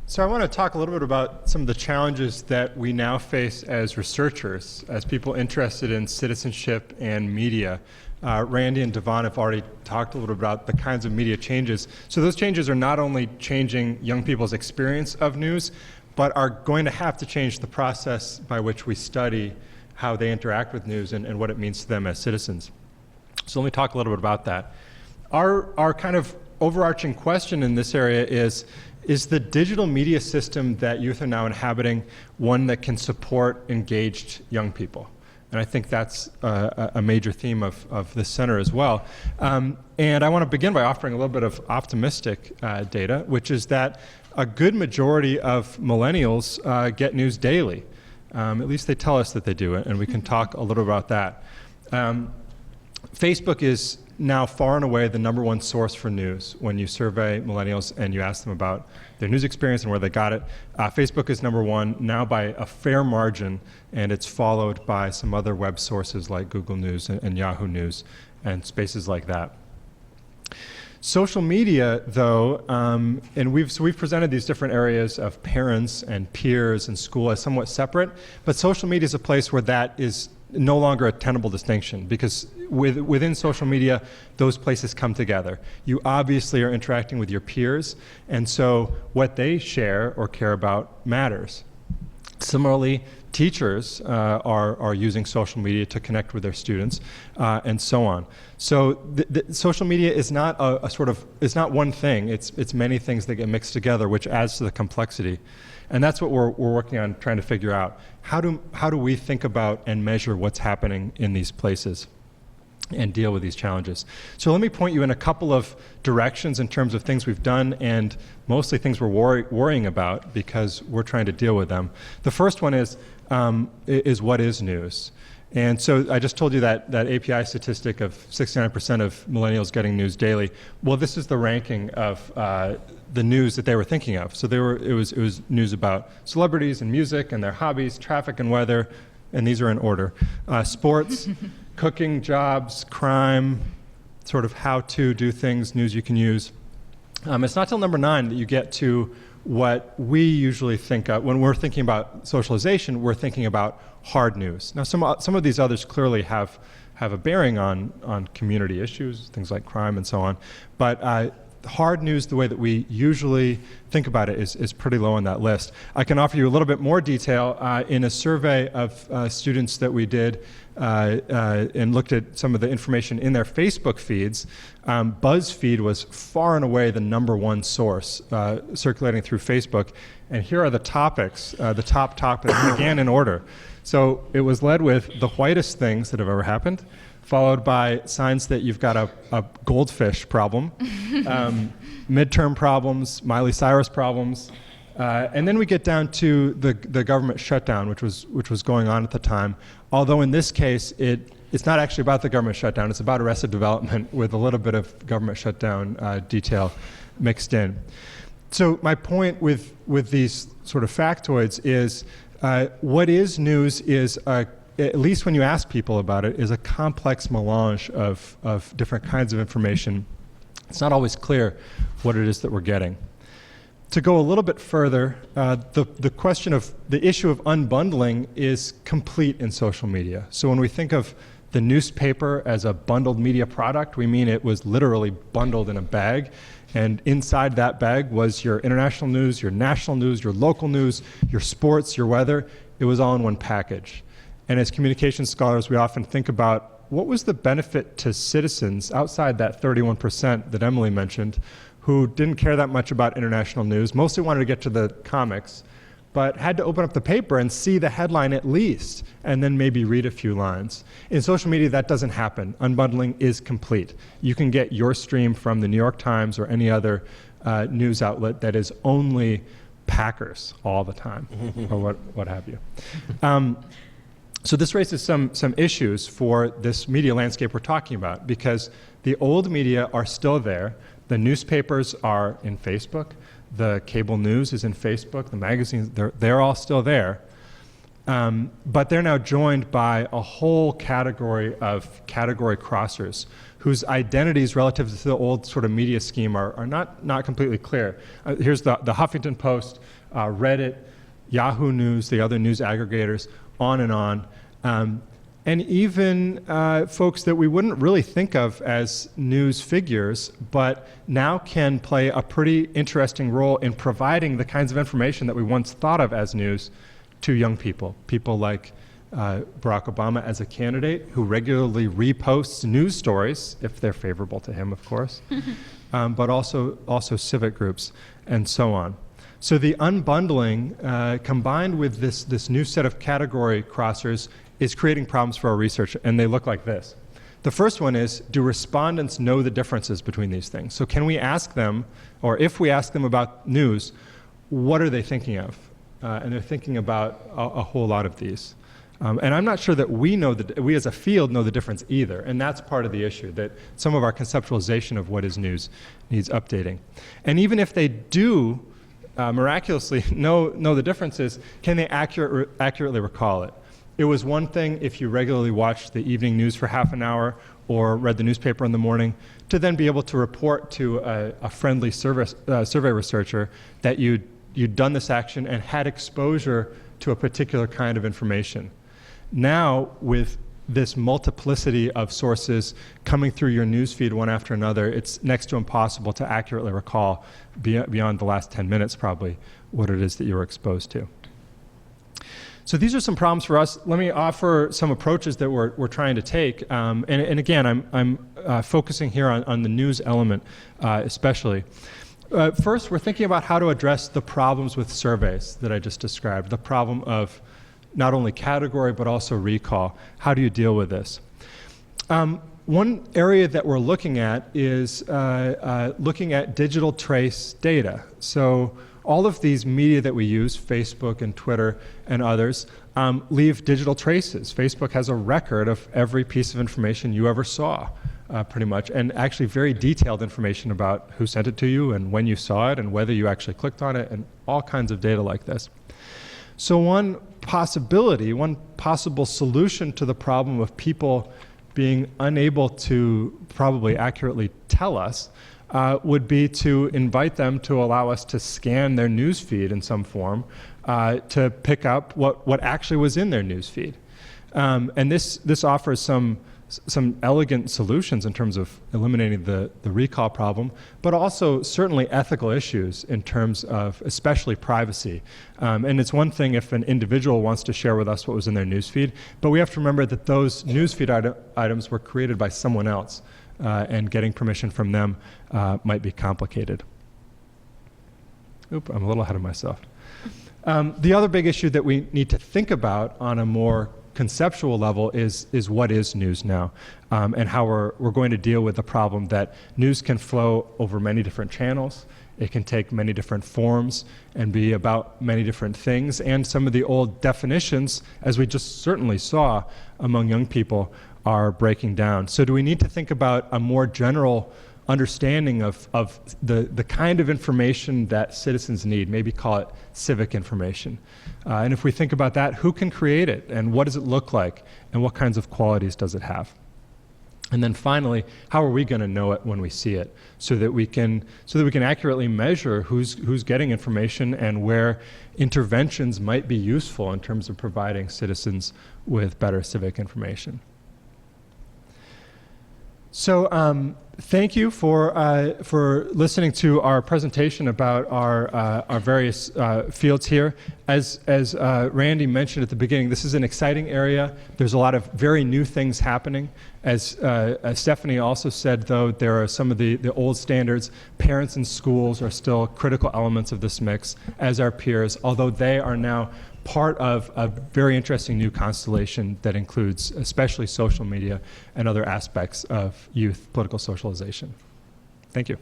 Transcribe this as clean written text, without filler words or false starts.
So I want to talk a little bit about some of the challenges that we now face as researchers, as people interested in citizenship and media. Randy and Devon have already talked a little bit about the kinds of media changes. So those changes are not only changing young people's experience of news, but are going to have to change the process by which we study how they interact with news and what it means to them as citizens. So let me talk a little bit about that. Our kind of overarching question in this area is the digital media system that youth are now inhabiting one that can support engaged young people? And I think that's a major theme of this center as well. And I want to begin by offering a little bit of optimistic data, which is that a good majority of millennials get news daily. At least they tell us that they do it, and we can talk a little about that. Facebook is now far and away the #1 source for news. When you survey millennials and you ask them about their news experience and where they got it, Facebook is #1 now by a fair margin, and it's followed by some other web sources like Google News and Yahoo News and spaces like that. Social media, though, and we've presented these different areas of parents and peers and school as somewhat separate, but social media is a place where that is no longer a tenable distinction, because within social media, those places come together. You obviously are interacting with your peers, and so what they share or care about matters. Similarly, teachers are using social media to connect with their students, and so on. So social media is not it's not one thing. It's many things that get mixed together, which adds to the complexity. And that's what we're working on trying to figure out. How do we think about and measure what's happening in these places and deal with these challenges? So let me point you in a couple of directions in terms of things we've done and mostly things we're worrying about because we're trying to deal with them. The first one is what is news? And so I just told you that API statistic of 69% of millennials getting news daily. Well, this is the ranking of the news that they were thinking of. So it was news about celebrities and music and their hobbies, traffic and weather, and these are in order. Sports, cooking, jobs, crime, sort of how to do things, news you can use. It's not till number 9 that you get to what we usually think of. When we're thinking about socialization, we're thinking about hard news. Now, some of these others clearly have a bearing on community issues, things like crime and so on. But hard news, the way that we usually think about it, is pretty low on that list. I can offer you a little bit more detail. In a survey of students that we did and looked at some of the information in their Facebook feeds, BuzzFeed was far and away the #1 source circulating through Facebook. And here are the topics, the top topics, again in order. So it was led with the whitest things that have ever happened, followed by signs that you've got a goldfish problem, midterm problems, Miley Cyrus problems, and then we get down to the government shutdown, which was going on at the time. Although in this case, it's not actually about the government shutdown, it's about Arrested Development with a little bit of government shutdown detail mixed in. So my point with these sort of factoids is what is news is, at least when you ask people about it, is a complex melange of different kinds of information. It's not always clear what it is that we're getting. To go a little bit further, the issue of unbundling is complete in social media. So when we think of the newspaper as a bundled media product, we mean it was literally bundled in a bag. And inside that bag was your international news, your national news, your local news, your sports, your weather. It was all in one package. And as communication scholars, we often think about what was the benefit to citizens outside that 31% that Emily mentioned, who didn't care that much about international news, mostly wanted to get to the comics, but had to open up the paper and see the headline at least, and then maybe read a few lines. In social media, that doesn't happen. Unbundling is complete. You can get your stream from the New York Times or any other news outlet that is only Packers all the time, or what have you. So this raises some issues for this media landscape we're talking about, because the old media are still there. The newspapers are in Facebook. The cable news is in Facebook. The magazines, they're all still there. But they're now joined by a whole category of category crossers whose identities relative to the old sort of media scheme are not completely clear. Here's the Huffington Post, Reddit, Yahoo News, the other news aggregators, on and on. And even folks that we wouldn't really think of as news figures, but now can play a pretty interesting role in providing the kinds of information that we once thought of as news to young people. People like Barack Obama as a candidate who regularly reposts news stories, if they're favorable to him, of course, but also civic groups and so on. So the unbundling, combined with this new set of category crossers, is creating problems for our research, and they look like this. The first one is, do respondents know the differences between these things? So can we ask them, or if we ask them about news, what are they thinking of? And they're thinking about a whole lot of these. And I'm not sure that we as a field know the difference either, and that's part of the issue, that some of our conceptualization of what is news needs updating. And even if they do miraculously know the differences, can they accurately recall it? It was one thing if you regularly watched the evening news for half an hour or read the newspaper in the morning, to then be able to report to a friendly survey researcher that you'd done this action and had exposure to a particular kind of information. Now, with this multiplicity of sources coming through your newsfeed one after another, it's next to impossible to accurately recall beyond the last 10 minutes probably what it is that you were exposed to. So these are some problems for us. Let me offer some approaches that we're trying to take. And again, I'm focusing here on the news element especially. First, we're thinking about how to address the problems with surveys that I just described, the problem of not only category but also recall. How do you deal with this? One area that we're looking at is looking at digital trace data. So all of these media that we use, Facebook and Twitter and others, leave digital traces. Facebook has a record of every piece of information you ever saw, pretty much, and actually very detailed information about who sent it to you and when you saw it and whether you actually clicked on it and all kinds of data like this. So one possible solution to the problem of people being unable to probably accurately tell us would be to invite them to allow us to scan their news feed in some form to pick up what actually was in their news feed. And this offers some elegant solutions in terms of eliminating the recall problem, but also certainly ethical issues in terms of especially privacy. And it's one thing if an individual wants to share with us what was in their newsfeed, but we have to remember that those newsfeed items were created by someone else, and getting permission from them might be complicated. Oop, I'm a little ahead of myself. The other big issue that we need to think about on a more conceptual level is what is news now, and how we're going to deal with the problem that news can flow over many different channels. It can take many different forms and be about many different things, and some of the old definitions, as we just certainly saw among young people, are breaking down. So do we need to think about a more general understanding of the kind of information that citizens need, maybe call it civic information. And if we think about that, who can create it, and what does it look like, and what kinds of qualities does it have? And then finally, how are we going to know it when we see it, so that we can accurately measure who's getting information and where interventions might be useful in terms of providing citizens with better civic information. So thank you for listening to our presentation about our various fields here. As Randy mentioned at the beginning, this is an exciting area. There's a lot of very new things happening. As Stephanie also said, though, there are some of the old standards. Parents and schools are still critical elements of this mix, as are peers, although they are now part of a very interesting new constellation that includes especially social media and other aspects of youth political socialization. Thank you.